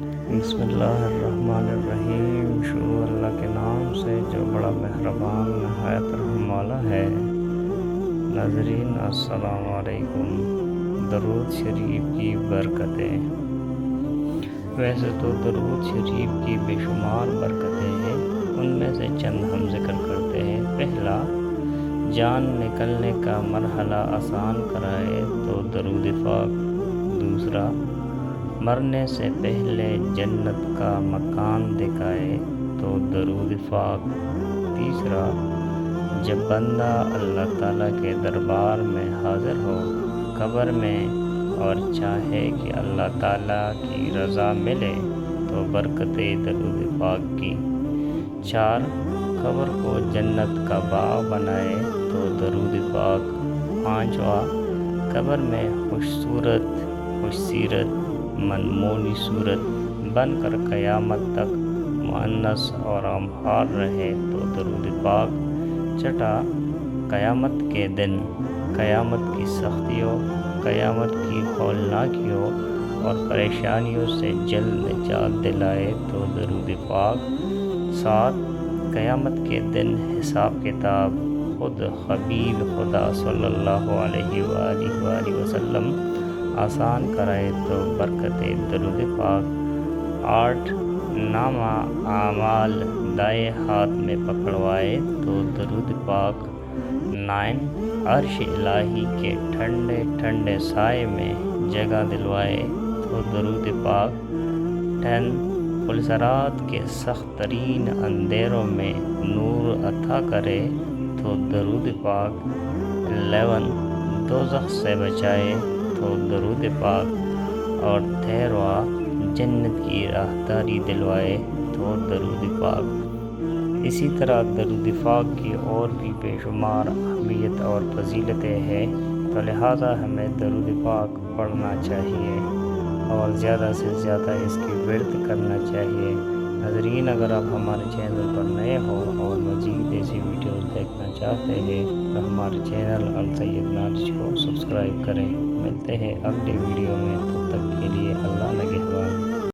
بسم اللہ الرحمن الرحیم۔ شروع اللہ کے نام سے جو بڑا مہربان نہایت رحم والا ہے۔ ناظرین السلام علیکم۔ درود شریف کی برکتیں۔ ویسے تو درود شریف کی بے شمار برکتیں ہیں، ان میں سے چند ہم ذکر کرتے ہیں۔ پہلا، جان نکلنے کا مرحلہ آسان کرائے تو درود پاک۔ دوسرا، مرنے سے پہلے جنت کا مکان دکھائے تو درود پاک۔ تیسرا، جب بندہ اللہ تعالیٰ کے دربار میں حاضر ہو قبر میں اور چاہے کہ اللہ تعالیٰ کی رضا ملے تو برکت درود پاک کی۔ چار، قبر کو جنت کا باغ بنائے تو درود پاک۔ پانچواں، قبر میں خوش سیرت منمونی صورت بن کر قیامت تک مؤنث اور امہار رہے تو درود پاک۔ چھٹا، قیامت کے دن قیامت کی سختیوں، قیامت کی ہولناکیوں اور پریشانیوں سے جلد نجات دلائے تو درود پاک۔ سات، قیامت کے دن حساب کتاب خود حبیب خدا صلی اللہ علیہ وآلہ وسلم آسان کرائے تو برکت درود پاک۔ آٹھ، نامہ اعمال دائیں ہاتھ میں پکڑوائے تو درود پاک۔ نائن، عرش الہی کے ٹھنڈے ٹھنڈے سائے میں جگہ دلوائے تو درود پاک۔ 10، پلسرات کے سخت ترین اندھیروں میں نور عطا کرے تو درود پاک۔ 11، دوزخ سے بچائے تو درود پاک۔ اور 13واں، جنت کی راہداری دلوائے تو درود پاک۔ اسی طرح درود پاک کی اور بھی بے شمار اہمیت اور فضیلتیں ہیں، تو لہٰذا ہمیں درود پاک پڑھنا چاہیے اور زیادہ سے زیادہ اس کی ورد کرنا چاہیے۔ ناظرین، اگر آپ ہمارے چینل پر نئے ہوں اور مزید ایسی ویڈیوز دیکھنا چاہتے ہیں تو ہمارے چینل السید نالج کو سبسکرائب کریں۔ ملتے ہیں اگلی ویڈیو میں، تب تک کے لیے اللہ نگہبان۔